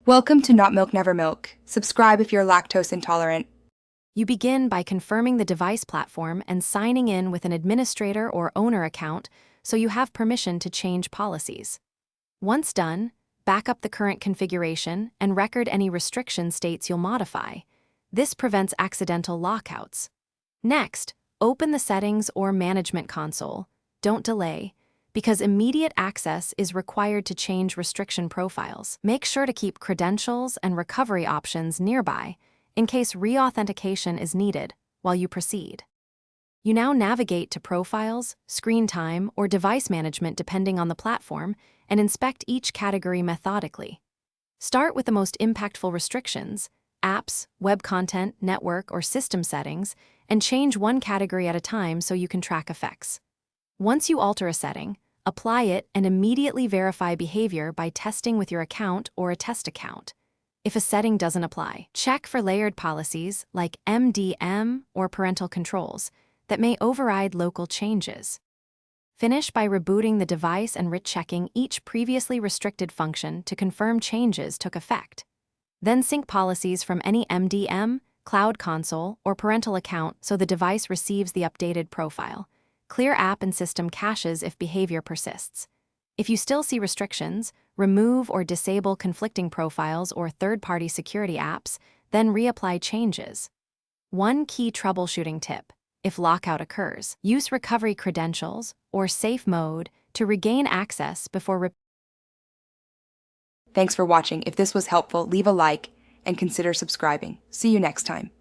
Welcome to Not Milk Never Milk. Subscribe if you're lactose intolerant. You begin by confirming the device platform and signing in with an administrator or owner account so you have permission to change policies. Once done, back up the current configuration and record any restriction states you'll modify. This prevents accidental lockouts. Next, open the Settings or Management console. Don't delay, because immediate access is required to change restriction profiles. Make sure to keep credentials and recovery options nearby in case re-authentication is needed while you proceed. You now navigate to Profiles, Screen Time, or Device Management depending on the platform and inspect each category methodically. Start with the most impactful restrictions, apps, web content, network, or system settings, and change one category at a time so you can track effects. Once you alter a setting, apply it and immediately verify behavior by testing with your account or a test account. If a setting doesn't apply, check for layered policies like MDM or parental controls that may override local changes. Finish by rebooting the device and rechecking each previously restricted function to confirm changes took effect. Then sync policies from any MDM, Cloud Console, or parental account so the device receives the updated profile. Clear app and system caches if behavior persists. If you still see restrictions, remove or disable conflicting profiles or third-party security apps, then reapply changes. One key troubleshooting tip: if lockout occurs, use recovery credentials or safe mode to regain access before Thanks for watching. If this was helpful, leave a like and consider subscribing. See you next time.